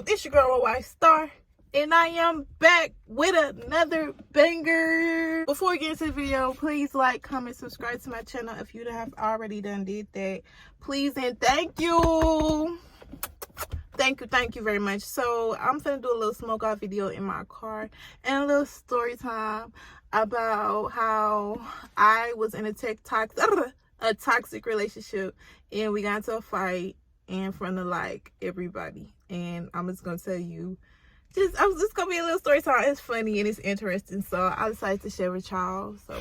YouTube? It's your girl, wife Star, and I am back with another banger. Before we get into the video, please like, comment, subscribe to my channel if you have already did that. Please and thank you. Thank you very much. So I'm gonna do a little smoke out video in my car and a little story time about how I was in a toxic relationship and we got into a fight in front of like everybody. And I'm just gonna tell you, it's gonna be a little story time. It's funny and it's interesting, so I decided to share with y'all. So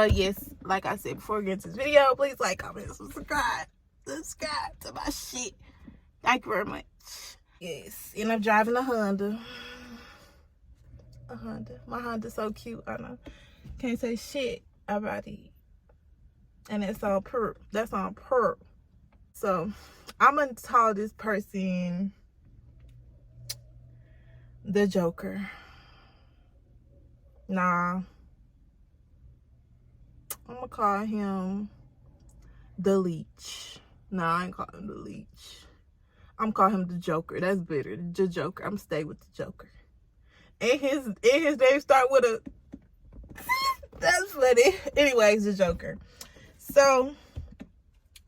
yes, like I said before we get into this video, please like, comment, subscribe to my shit. Thank you very much. Yes, and I'm driving a Honda. My Honda's so cute. I know. Can't say shit about it. And that's on perp. That's on perp. So I'm gonna call this person the Joker. Nah. I'm gonna call him the Leech. Nah, I ain't calling him the Leech. I'm calling him the Joker. That's better. The Joker. I'm stay with the Joker. And his name start with a that's funny. Anyways, the Joker. So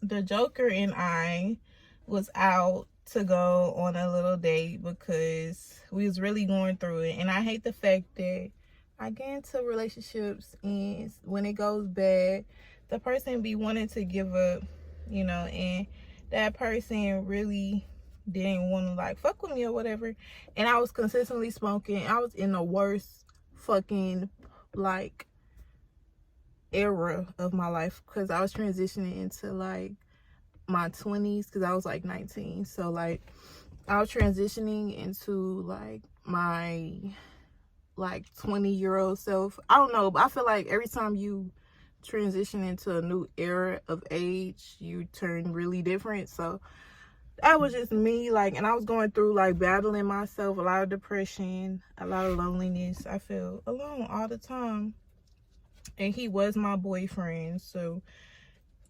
the Joker and I was out to go on a little date because we was really going through it. And I hate the fact that I get into relationships and when it goes bad, the person be wanting to give up, you know, and that person really didn't want to like fuck with me or whatever. And I was consistently smoking. I was in the worst fucking like era of my life because I was transitioning into like my 20s because I was like 19. So like I was transitioning into like my like 20-year-old self. I don't know, but I feel like every time you transition into a new era of age, you turn really different. So that was just me, like, and I was going through like battling myself, a lot of depression, a lot of loneliness. I feel alone all the time. And he was my boyfriend, so,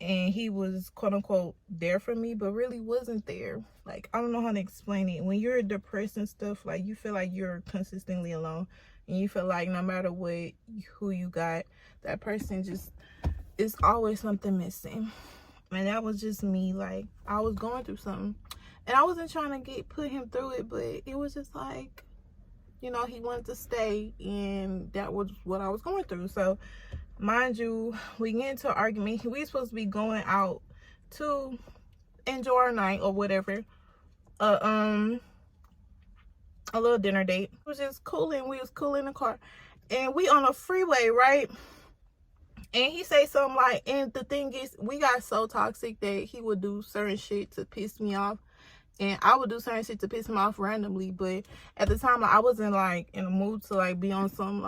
and he was quote unquote there for me, but really wasn't there. Like, I don't know how to explain it. When you're depressed and stuff, like, you feel like you're consistently alone, and you feel like no matter what, who you got, that person just, it's always something missing. And that was just me. Like, I was going through something, and I wasn't trying to put him through it, but it was just like, you know, he wanted to stay, and that was what I was going through. So mind you, we get into an argument. We supposed to be going out to enjoy our night or whatever, a little dinner date. It was just cool, and we was cool in the car, and we on a freeway, right? And he say something like, and the thing is, we got so toxic that he would do certain shit to piss me off, and I would do certain shit to piss him off randomly. But at the time, I wasn't like in a mood to like be on some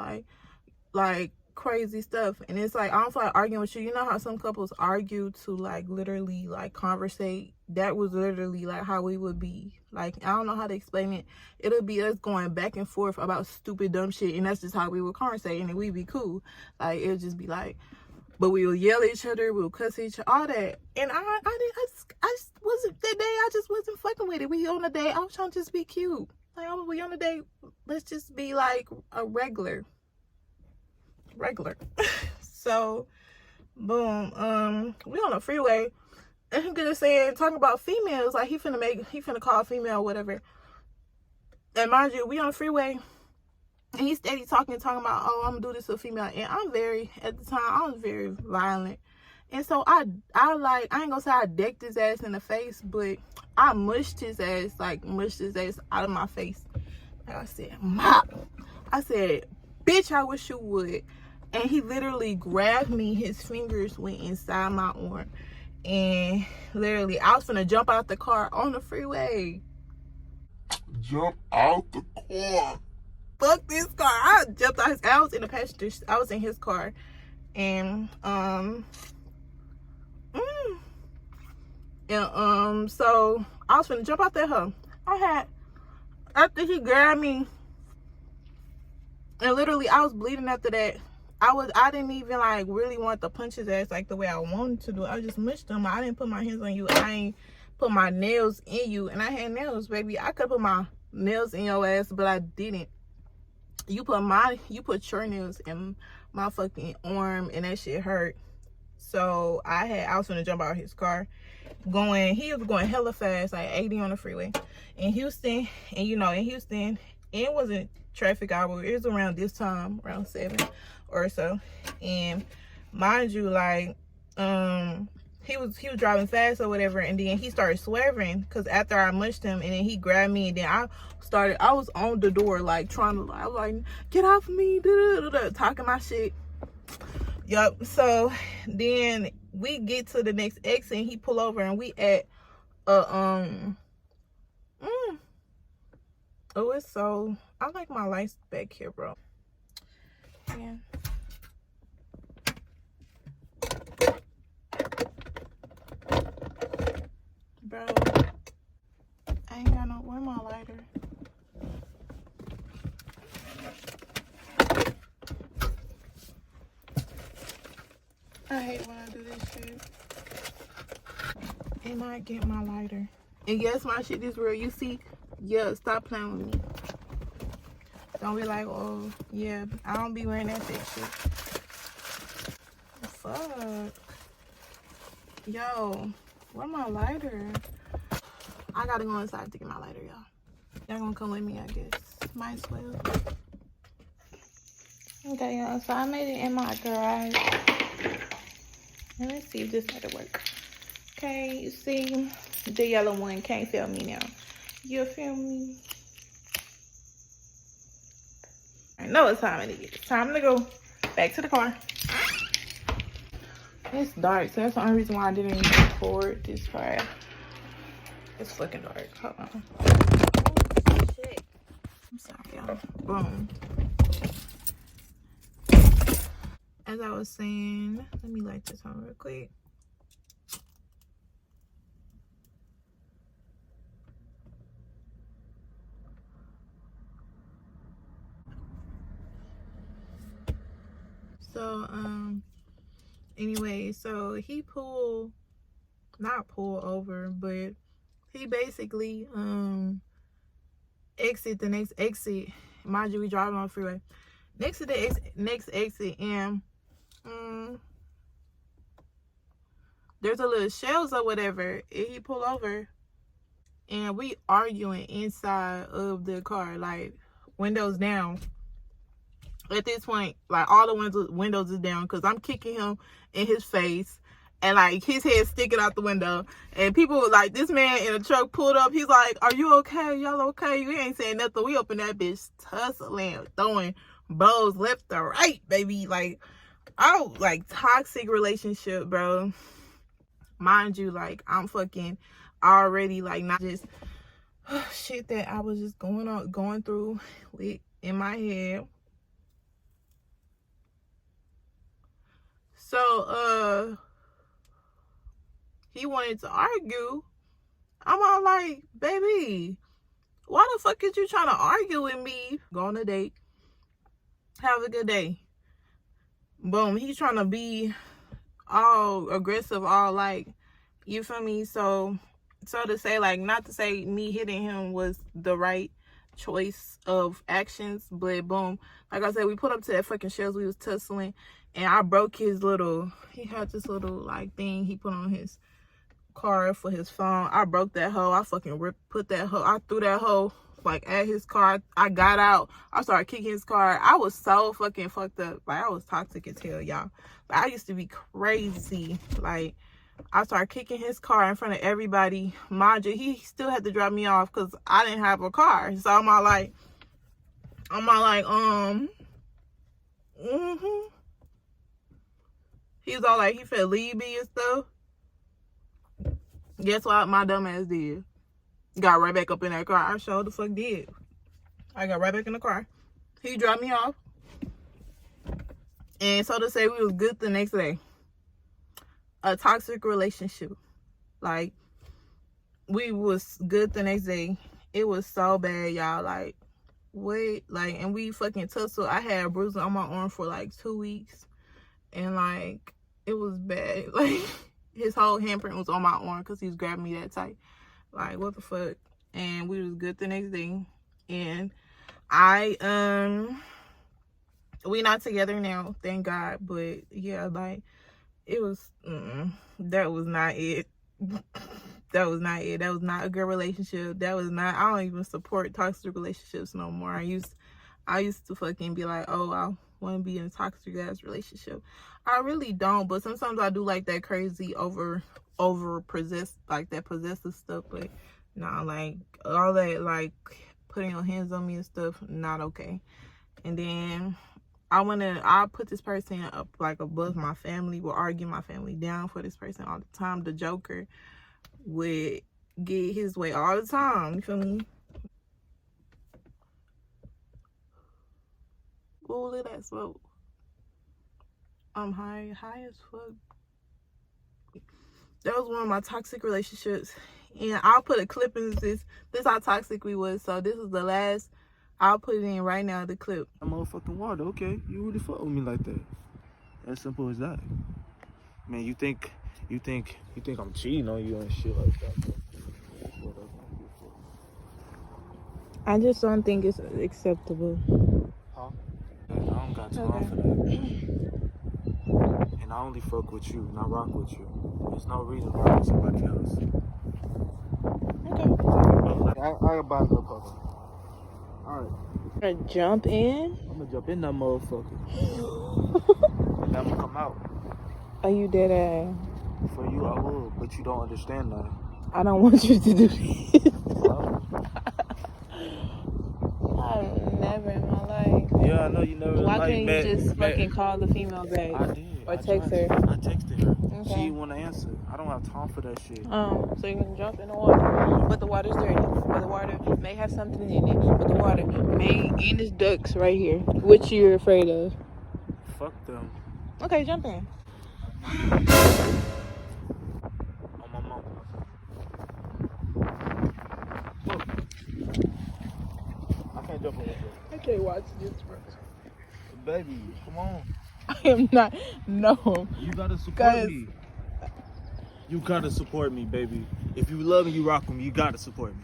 like crazy stuff. And it's like, I don't feel like arguing with you. You know how some couples argue to like literally like conversate? That was literally like how we would be. Like, I don't know how to explain it. It'll be us going back and forth about stupid dumb shit, and that's just how we would conversate, and we'd be cool. Like, it would just be like, but we would yell at each other, we would cuss each other, all that. And I just wasn't, that day I just wasn't fucking with it. We on a date, I was trying to just be cute. Like, oh, we on a date, let's just be like a regular. So boom, we on a freeway, and he gonna say, talking about females, like he finna call a female or whatever. And mind you, we on the freeway, and he's steady talking about, oh, I'm gonna do this to a female. And at the time, I was very violent. And so I ain't gonna say I decked his ass in the face, but I mushed his ass out of my face. Like I said, mop. I said, bitch, I wish you would. And he literally grabbed me, his fingers went inside my arm. And literally, I was finna jump out the car on the freeway. Jump out the car. Fuck this car. I jumped out I was in the passenger, I was in his car. And so I was finna jump out that hoe. After he grabbed me, and literally I was bleeding after that. I didn't even like really want to punch his ass like the way I wanted to do. I just mushed him. I didn't put my hands on you. I ain't put my nails in you. And I had nails, baby. I could put my nails in your ass, but I didn't. You put your nails in my fucking arm, and that shit hurt. So I was gonna jump out his car. He was going hella fast, like 80 on the freeway in Houston. And in Houston, it wasn't traffic hour. It was around this time, around 7 or so. And mind you, like, he was driving fast or whatever, and then he started swerving because after I mushed him, and then he grabbed me, and then I was on the door, like, I was like, get off of me, talking my shit. Yup. So then we get to the next exit, and he pull over, and we at oh, it's so, I like my lights back here, bro. Yeah. Bro, I ain't got no, where my lighter? I hate when I do this shit. And I get my lighter. And yes, my shit is real. You see, yeah, stop playing with me. Don't be like, oh, yeah, I don't be wearing that fake shit. Fuck. Yo, where my lighter? I gotta go inside to get my lighter, y'all. Y'all gonna come with me, I guess. Might as well. Okay, y'all, so I made it in my garage. Let's see if this lighter work. Okay, you see, the yellow one can't feel me now. You feel me? I know it's time to get. It's time to go back to the car. It's dark, so that's the only reason why I didn't record this part. It's fucking dark. Hold on. Oh, shit. I'm sorry, y'all. Boom. As I was saying, let me light this on real quick. So, anyway, so he not pull over, but he basically, exit the next exit. Mind you, we driving on the freeway. Next to the next exit, and, there's a little shells or whatever, and he pull over, and we arguing inside of the car, like, windows down. At this point, like, all the windows is down, because I'm kicking him in his face, and, like, his head sticking out the window, and people were like, this man in a truck pulled up, he's like, are you okay? Y'all okay? We ain't saying nothing. We open that bitch tussling, throwing blows left to right, baby. Like, toxic relationship, bro. Mind you, like, I'm fucking already, like, not just shit that I was just going through with in my head. So, he wanted to argue. I'm all like, baby, why the fuck is you trying to argue with me? Go on a date. Have a good day. Boom. He's trying to be all aggressive, all like, you feel me? So to say, like, not to say me hitting him was the right choice of actions, but boom, like I said, we put up to that fucking shells, we was tussling, and I broke his he had this little, like, thing he put on his car for his phone. I broke that hoe. I fucking put that hoe, I threw that hoe, like, at his car. I got out, I started kicking his car. I was so fucking fucked up. Like, I was toxic as hell, y'all. Like, I used to be crazy. Like, I started kicking his car in front of everybody. Mind you, he still had to drop me off because I didn't have a car. So I'm all like, he was all like, he felt leave me and stuff. Guess what my dumb ass did? Got right back up in that car. I sure the fuck did. I got right back in the car. He dropped me off. And so to say, we was good the next day. A toxic relationship. Like, we was good the next day. It was so bad, y'all. Like, what? Like, and we fucking tussled. I had bruises on my arm for like 2 weeks. And, like, it was bad. Like, his whole handprint was on my arm because he was grabbing me that tight. Like, what the fuck? And we was good the next day. And we not together now, thank God. But yeah, like, it was, that was not it. That was not it. That was not a good relationship. That was not, I don't even support toxic relationships no more. I used to fucking be like, oh, I want to be in a toxic ass relationship. I really don't, but sometimes I do like that crazy over like that possessive stuff. But nah, like all that, like putting your hands on me and stuff, not okay. And then I put this person up like above my family, will argue my family down for this person all the time. The Joker would get his way all the time, you feel me? Oh, look at that smoke. I'm high as fuck. That was one of my toxic relationships. And I'll put a clip in this how toxic we was. So this is the last. I'll put it in right now, the clip. I'm motherfucking water, okay? You really fuck with me like that. As simple as that. Man, you think I'm cheating on you and shit like that. I just don't think it's acceptable. Huh? I don't got time for that. And I only fuck with you, not rock with you. There's no reason to rock with somebody else. Okay. I gotta buy another puppy. Alright. Gonna jump in? I'm gonna jump in that motherfucker. And I'm gonna come out. Are you dead ass? For you, I will, but you don't understand that. I don't want you to do this. I've never in my life. Yeah, I know you never. Why can't you just fucking call the female back? I did. Or text her? I texted her. Okay. She didn't want to answer. I don't have time for that shit. So you can jump in the water, but the water's dirty. But the water may have something in it. But the water may end its ducks right here, which you're afraid of. Fuck them. Okay, jump in. On my mom. Look. I can't jump in with you. I can't watch this, bro. Baby, come on. I am not. No. You gotta support Guys. me. You gotta support me, baby. If you love me, you rock with me. You gotta support me.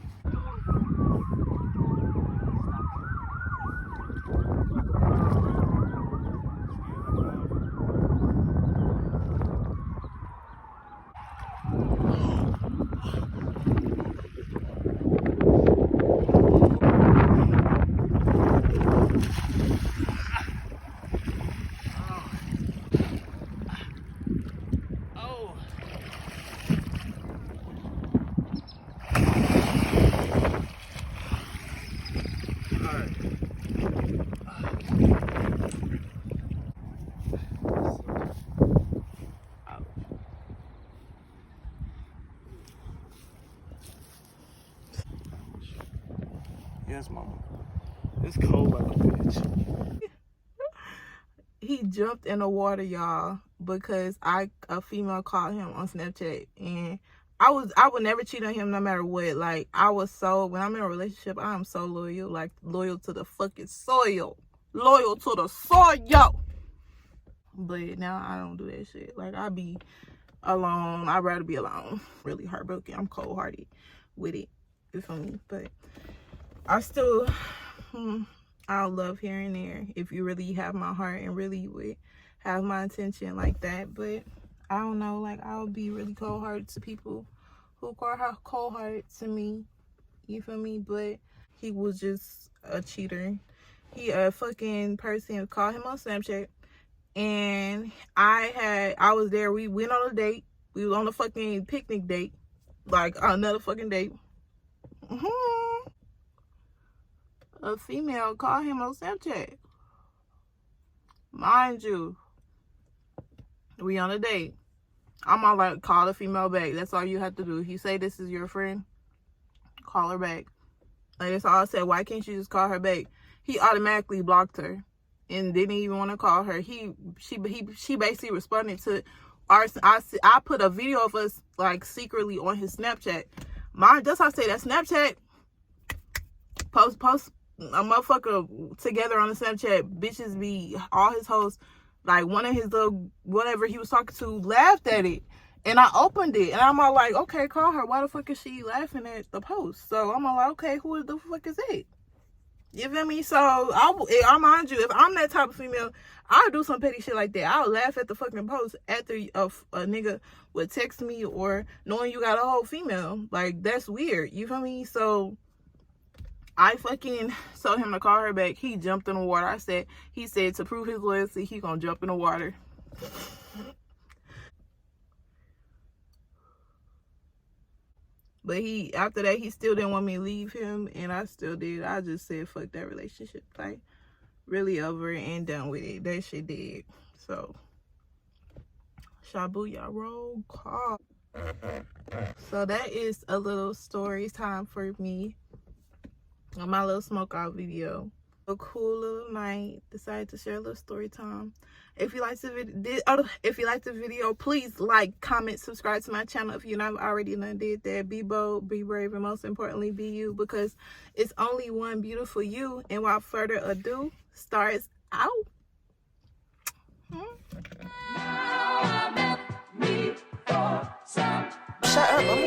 Yes, mama. It's cold like a bitch. He jumped in the water, y'all, because a female called him on Snapchat, and I would never cheat on him no matter what. Like, when I'm in a relationship, I am so loyal, like loyal to the fucking soil. Loyal to the soil. But now I don't do that shit. Like, I be alone. I'd rather be alone. Really heartbroken. I'm cold hearted with it. You feel me? But I still I'll love here and there if you really have my heart and really would have my attention like that. But I don't know, like, I'll be really cold-hearted to people who are cold-hearted to me. You feel me? But he was just a cheater. He a fucking person called him on Snapchat, and I was there. We went on a date. We was on a fucking picnic date, like another fucking date. A female called him on Snapchat. Mind you, we on a date. I'm all like, call the female back. That's all you have to do. If you say this is your friend, call her back. Like, that's all I said. Why can't you just call her back? He automatically blocked her and didn't even want to call her. She basically responded to our. I put a video of us like secretly on his Snapchat. That's how I say that Snapchat. Post a motherfucker together on the Snapchat. Bitches be all his hoes. Like, one of his little whatever he was talking to laughed at it And I opened it, and I'm all like, okay, call her. Why the fuck is she laughing at the post? So I'm all like, okay, who the fuck is it? You feel me? So I mind you, if I'm that type of female, I'll do some petty shit like that. I'll laugh at the fucking post after a nigga would text me or knowing you got a whole female. Like, that's weird. You feel me? So I fucking told him to call her back. He jumped in the water. He said to prove his loyalty, he gonna jump in the water. But after that, he still didn't want me to leave him, and I still did. I just said, fuck that relationship. Like, really over it and done with it. That shit did. So, Shabuya, roll call. So that is a little story time for me on my little smoke out video. A cool little night. Decided to share a little story time. If you liked the video, please like, comment, subscribe to my channel if you not already did that. Be bold, be brave, and most importantly, be you, because it's only one beautiful you. And without further ado, stars out. Shut up.